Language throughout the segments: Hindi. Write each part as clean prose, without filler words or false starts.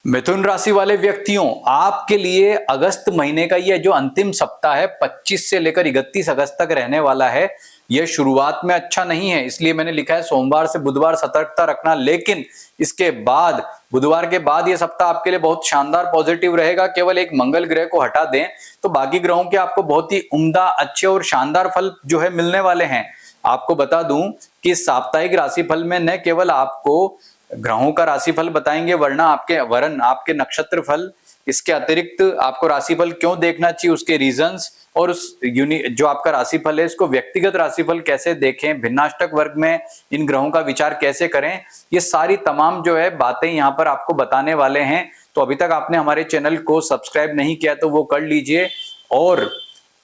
मिथुन राशि वाले व्यक्तियों, आपके लिए अगस्त महीने का यह जो अंतिम सप्ताह है 25 से लेकर 31 अगस्त तक रहने वाला है, यह शुरुआत में अच्छा नहीं है। इसलिए मैंने लिखा है सोमवार से बुधवार सतर्कता रखना। लेकिन इसके बाद बुधवार के बाद यह सप्ताह आपके लिए बहुत शानदार पॉजिटिव रहेगा। केवल एक मंगल ग्रह को हटा दें तो बाकी ग्रहों के आपको बहुत ही उम्दा, अच्छे और शानदार फल जो है मिलने वाले हैं। आपको बता दूं कि साप्ताहिक राशिफल में न केवल आपको ग्रहों का राशिफल बताएंगे वरना आपके नक्षत्र फल, इसके अतिरिक्त आपको राशिफल क्यों देखना चाहिए, उसके रीजंस, और उस जो आपका राशिफल है इसको व्यक्तिगत राशिफल कैसे देखें, भिन्नाष्टक वर्ग में इन ग्रहों का विचार कैसे करें, ये सारी तमाम जो है बातें यहाँ पर आपको बताने वाले हैं। तो अभी तक आपने हमारे चैनल को सब्सक्राइब नहीं किया तो वो कर लीजिए। और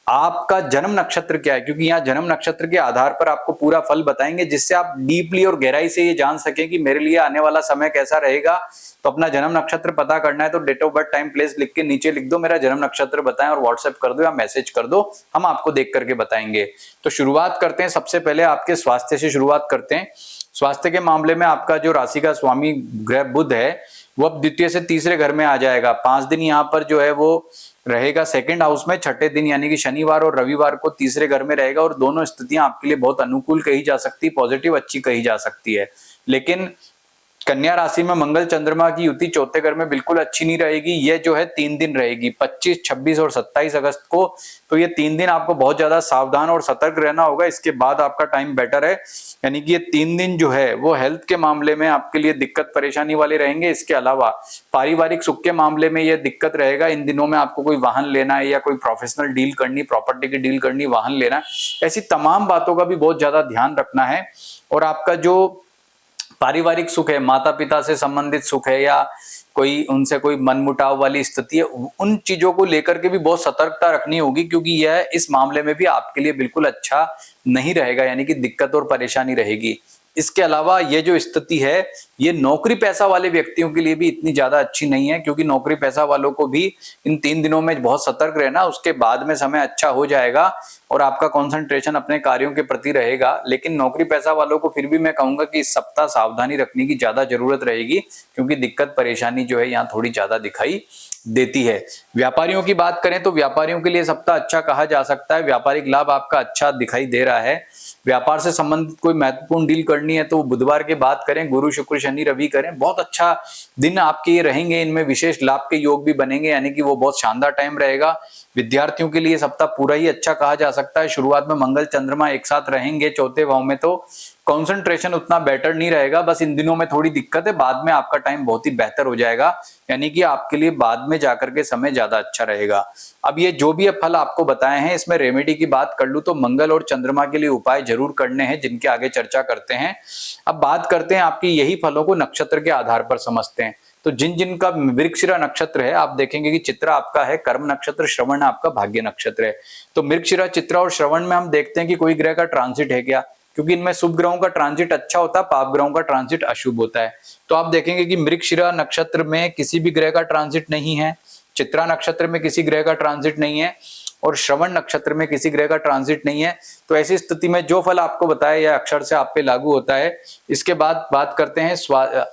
आपका जन्म नक्षत्र क्या है, क्योंकि यहाँ जन्म नक्षत्र के आधार पर आपको पूरा फल बताएंगे जिससे आप डीपली और गहराई से ये जान सकें कि मेरे लिए आने वाला समय कैसा रहेगा। तो अपना जन्म नक्षत्र पता करना है तो date of birth, time, place लिख के नीचे लिख दो मेरा जन्म नक्षत्र बताएं और व्हाट्सएप कर दो या मैसेज कर दो, हम आपको देख करके बताएंगे। तो शुरुआत करते हैं, सबसे पहले आपके स्वास्थ्य से शुरुआत करते हैं। स्वास्थ्य के मामले में आपका जो राशि का स्वामी ग्रह बुध है वो अब द्वितीय से तीसरे घर में आ जाएगा। 5 दिन यहाँ पर जो है वो रहेगा सेकंड हाउस में, छठे दिन यानी कि शनिवार और रविवार को तीसरे घर में रहेगा। और दोनों स्थितियां आपके लिए बहुत अनुकूल कही जा सकती, पॉजिटिव, अच्छी कही जा सकती है। लेकिन कन्या राशि में मंगल चंद्रमा की युति चौथे घर में बिल्कुल अच्छी नहीं रहेगी। ये जो है 3 दिन रहेगी, 25, 26 और 27 अगस्त को। तो ये 3 दिन आपको बहुत ज्यादा सावधान और सतर्क रहना होगा। इसके बाद आपका टाइम बेटर है, यानी कि ये 3 दिन जो है वो हेल्थ के मामले में आपके लिए दिक्कत परेशानी वाले रहेंगे। इसके अलावा पारिवारिक सुख के मामले में ये दिक्कत रहेगा। इन दिनों में आपको कोई वाहन लेना है या कोई प्रोफेशनल डील करनी, प्रॉपर्टी की डील करनी, वाहन लेना, ऐसी तमाम बातों का भी बहुत ज्यादा ध्यान रखना है। और आपका जो पारिवारिक सुख है, माता पिता से संबंधित सुख है या कोई उनसे कोई मनमुटाव वाली स्थिति है, उन चीजों को लेकर के भी बहुत सतर्कता रखनी होगी, क्योंकि यह इस मामले में भी आपके लिए बिल्कुल अच्छा नहीं रहेगा, यानी कि दिक्कत और परेशानी रहेगी। इसके अलावा ये जो स्थिति है ये नौकरी पैसा वाले व्यक्तियों के लिए भी इतनी ज्यादा अच्छी नहीं है, क्योंकि नौकरी पैसा वालों को भी इन 3 दिनों में बहुत सतर्क रहना। उसके बाद में समय अच्छा हो जाएगा और आपका कंसंट्रेशन अपने कार्यों के प्रति रहेगा। लेकिन नौकरी पैसा वालों को फिर भी मैं कहूंगा कि इस सप्ताह सावधानी रखने की ज्यादा जरूरत रहेगी, क्योंकि दिक्कत परेशानी जो है यहाँ थोड़ी ज्यादा दिखाई देती है। व्यापारियों की बात करें तो व्यापारियों के लिए सप्ताह अच्छा कहा जा सकता है। व्यापारिक लाभ आपका अच्छा दिखाई दे रहा है। व्यापार से संबंधित कोई महत्वपूर्ण डील करनी है तो बुधवार के बाद करें, गुरु शुक्र शनि रवि करें। बहुत अच्छा दिन आपके ये रहेंगे, इनमें विशेष लाभ के योग भी बनेंगे, यानी कि वो बहुत शानदार टाइम रहेगा। विद्यार्थियों के लिए सप्ताह पूरा ही अच्छा कहा जा सकता है। शुरुआत में मंगल चंद्रमा एक साथ रहेंगे चौथे भाव में, तो कंसंट्रेशन उतना बेटर नहीं रहेगा। बस इन दिनों में थोड़ी दिक्कत है, बाद में आपका टाइम बहुत ही बेहतर हो जाएगा, यानी कि आपके लिए बाद में जाकर के समय ज्यादा अच्छा रहेगा। अब ये जो भी फल आपको बताए हैं इसमें रेमेडी की बात कर लूं तो मंगल और चंद्रमा के लिए उपाय जरूर करने हैं, जिनके आगे चर्चा करते हैं। अब बात करते हैं आपकी यही फलों को नक्षत्र के आधार पर समझते हैं। तो जिन जिन का मृगशिरा नक्षत्र है, आप देखेंगे कि चित्रा आपका है कर्म नक्षत्र, श्रवण आपका भाग्य नक्षत्र है। तो मृगशिरा, चित्रा और श्रवण में हम देखते हैं कि कोई ग्रह का ट्रांजिट है क्या, क्योंकि इनमें शुभ ग्रहों का ट्रांजिट अच्छा होता है, पाप ग्रहों का ट्रांजिट अशुभ होता है। तो आप देखेंगे कि मृगशिरा नक्षत्र में किसी भी ग्रह का ट्रांजिट नहीं है, चित्रा नक्षत्र में किसी ग्रह का ट्रांजिट नहीं है और श्रवण नक्षत्र में किसी ग्रह का ट्रांजिट नहीं है। तो ऐसी स्थिति में जो फल आपको बताया यह अक्षर से आप पे लागू होता है। इसके बाद बात करते हैं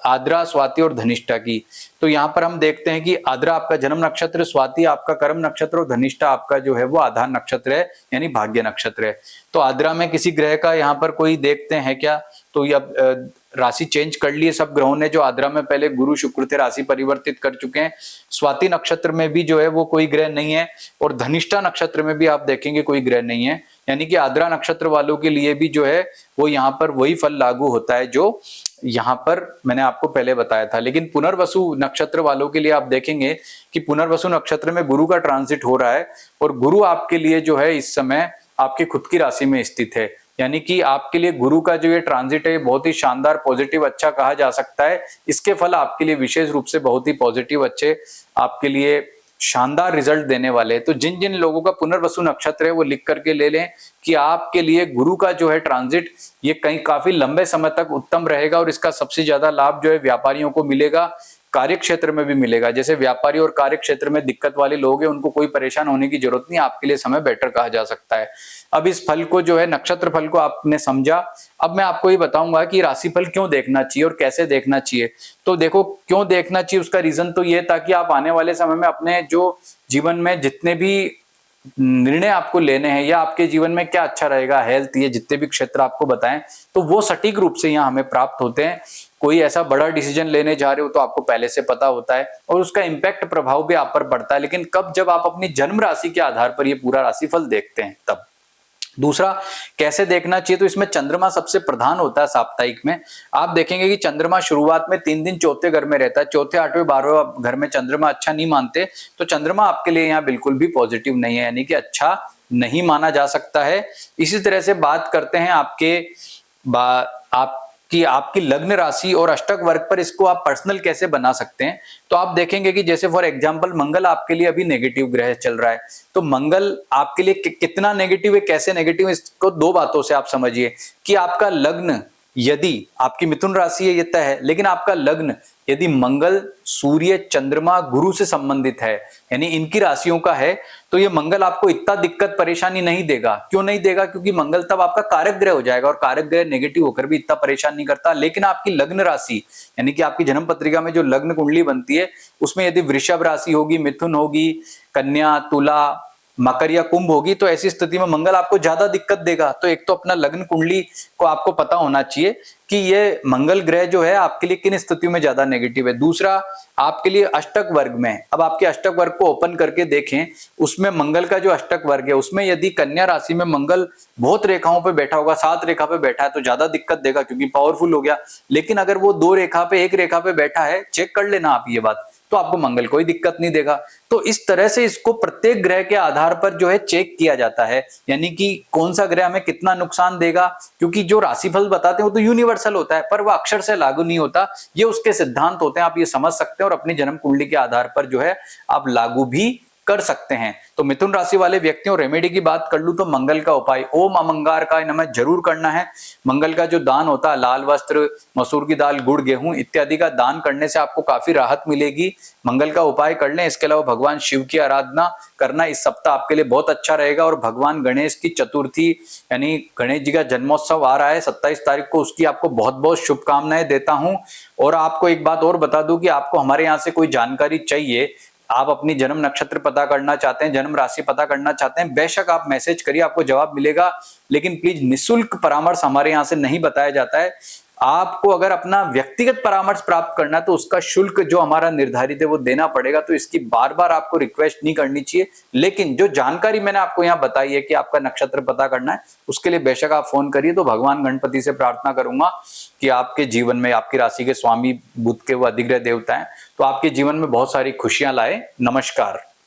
आद्रा, स्वाति और धनिष्ठा की। तो यहाँ पर हम देखते हैं कि आद्रा आपका जन्म नक्षत्र, स्वाति आपका कर्म नक्षत्र और धनिष्ठा आपका जो है वो आधार नक्षत्र है, यानी भाग्य नक्षत्र है। तो आद्रा में किसी ग्रह का यहाँ पर कोई देखते हैं क्या, तो यह राशि चेंज कर लिए सब ग्रहों ने। जो आद्रा में पहले गुरु शुक्र थे राशि परिवर्तित कर चुके हैं। स्वाति नक्षत्र में भी जो है वो कोई ग्रह नहीं है और धनिष्ठा नक्षत्र में भी आप देखेंगे कोई ग्रह नहीं है, यानी कि आद्रा नक्षत्र वालों के लिए भी जो है वो यहाँ पर वही फल लागू होता है जो यहाँ पर मैंने आपको पहले बताया था। लेकिन पुनर्वसु नक्षत्र वालों के लिए आप देखेंगे कि पुनर्वसु नक्षत्र में गुरु का ट्रांजिट हो रहा है और गुरु आपके लिए जो है इस समय आपकी खुद की राशि में स्थित है, यानी कि आपके लिए गुरु का जो ये ट्रांजिट है बहुत ही शानदार, पॉजिटिव, अच्छा कहा जा सकता है। इसके फल आपके लिए विशेष रूप से बहुत ही पॉजिटिव, अच्छे, आपके लिए शानदार रिजल्ट देने वाले हैं। तो जिन जिन लोगों का पुनर्वसु नक्षत्र है वो लिख करके ले लें कि आपके लिए गुरु का जो है ट्रांजिट ये कहीं काफी लंबे समय तक उत्तम रहेगा और इसका सबसे ज्यादा लाभ जो है व्यापारियों को मिलेगा। कार्य क्षेत्र में भी मिलेगा। जैसे व्यापारी और कार्य क्षेत्र में दिक्कत वाले लोग हैं, उनको कोई परेशान होने की जरूरत नहीं, आपके लिए समय बेटर कहा जा सकता है। अब इस फल को जो है, नक्षत्र फल को आपने समझा। अब मैं आपको ये बताऊंगा कि राशिफल क्यों देखना चाहिए और कैसे देखना चाहिए। तो देखो, क्यों देखना चाहिए उसका रीजन तो ये, ताकि आप आने वाले समय में अपने जो जीवन में जितने भी निर्णय आपको लेने हैं या आपके जीवन में क्या अच्छा रहेगा, हेल्थ, ये जितने भी क्षेत्र आपको बताएं, तो वो सटीक रूप से यहाँ हमें प्राप्त होते हैं। कोई ऐसा बड़ा डिसीजन लेने जा रहे हो तो आपको पहले से पता होता है और उसका इंपैक्ट, प्रभाव भी आप पर पड़ता है। लेकिन कब, जब आप अपनी जन्म राशि के आधार पर ये पूरा राशिफल देखते हैं तब। दूसरा, कैसे देखना चाहिए, तो इसमें चंद्रमा सबसे प्रधान होता है साप्ताहिक में। आप देखेंगे कि चंद्रमा शुरुआत में 3 दिन चौथे घर में रहता है, चौथे, 8वें, 12वें घर में चंद्रमा अच्छा नहीं मानते, तो चंद्रमा आपके लिए यहाँ बिल्कुल भी पॉजिटिव नहीं है, यानी कि अच्छा नहीं माना जा सकता है। इसी तरह से बात करते हैं आपकी लग्न राशि और अष्टक वर्ग पर, इसको आप पर्सनल कैसे बना सकते हैं। तो आप देखेंगे कि जैसे फॉर एग्जांपल मंगल आपके लिए अभी नेगेटिव ग्रह चल रहा है, तो मंगल आपके लिए कितना नेगेटिव है, कैसे नेगेटिव है, इसको 2 बातों से आप समझिए कि आपका लग्न, यदि आपकी मिथुन राशि है ये तय है, लेकिन आपका लग्न यदि मंगल, सूर्य, चंद्रमा, गुरु से संबंधित है, यानी इनकी राशियों का है, तो ये मंगल आपको इतना दिक्कत परेशानी नहीं देगा। क्यों नहीं देगा? क्योंकि मंगल तब आपका कारक ग्रह हो जाएगा और कारक ग्रह नेगेटिव होकर भी इतना परेशान नहीं करता। लेकिन आपकी लग्न राशि, यानी कि आपकी जन्म पत्रिका में जो लग्न कुंडली बनती है, उसमें यदि वृषभ राशि होगी, मिथुन होगी, कन्या, तुला, मकर या कुंभ होगी, तो ऐसी स्थिति में मंगल आपको ज्यादा दिक्कत देगा। तो एक तो अपना लग्न कुंडली को आपको पता होना चाहिए कि ये मंगल ग्रह जो है आपके लिए किन स्थितियों में ज्यादा नेगेटिव है। दूसरा, आपके लिए अष्टक वर्ग में, अब आपके अष्टक वर्ग को ओपन करके देखें, उसमें मंगल का जो अष्टक वर्ग है, उसमें यदि कन्या राशि में मंगल बहुत रेखाओं पे बैठा होगा, 7 रेखा पे बैठा है, तो ज्यादा दिक्कत देगा क्योंकि पावरफुल हो गया। लेकिन अगर वो 2 रेखा पे, 1 रेखा पे बैठा है, चेक कर लेना आप ये बात, तो आपको मंगल कोई दिक्कत नहीं देगा। तो इस तरह से इसको प्रत्येक ग्रह के आधार पर जो है चेक किया जाता है, यानी कि कौन सा ग्रह हमें कितना नुकसान देगा, क्योंकि जो राशिफल बताते हैं वो तो यूनिवर्सल होता है, पर वो अक्षर से लागू नहीं होता, ये उसके सिद्धांत होते हैं। आप ये समझ सकते हैं और अपनी जन्म कुंडली के आधार पर जो है आप लागू भी कर सकते हैं। तो मिथुन राशि वाले व्यक्तियों, रेमेडी की बात कर लूं तो मंगल का उपाय ओम अमंगारकाय नमः जरूर करना है। मंगल का जो दान होता है, लाल वस्त्र, मसूर की दाल, गुड़, गेहूं इत्यादि का दान करने से आपको काफी राहत मिलेगी। मंगल का उपाय कर लें। इसके अलावा भगवान शिव की आराधना करना इस सप्ताह आपके लिए बहुत अच्छा रहेगा। और भगवान गणेश की चतुर्थी, यानी गणेश जी का जन्मोत्सव आ रहा है 27 तारीख को, उसकी आपको बहुत बहुत शुभकामनाएं देता हूं। और आपको एक बात और बता दूं कि आपको हमारे यहाँ से कोई जानकारी चाहिए, आप अपनी जन्म नक्षत्र पता करना चाहते हैं, जन्म राशि पता करना चाहते हैं, बेशक आप मैसेज करिए, आपको जवाब मिलेगा। लेकिन प्लीज निशुल्क परामर्श हमारे यहाँ से नहीं बताया जाता है। आपको अगर अपना व्यक्तिगत परामर्श प्राप्त करना है तो उसका शुल्क जो हमारा निर्धारित है वो देना पड़ेगा। तो इसकी बार बार आपको रिक्वेस्ट नहीं करनी चाहिए। लेकिन जो जानकारी मैंने आपको यहाँ बताई है कि आपका नक्षत्र पता करना है, उसके लिए बेशक आप फोन करिए। तो भगवान गणपति से प्रार्थना करूंगा कि आपके जीवन में, आपकी राशि के स्वामी बुध के वो अधिग्रह देवता हैं, तो आपके जीवन में बहुत सारी खुशियां लाए। नमस्कार।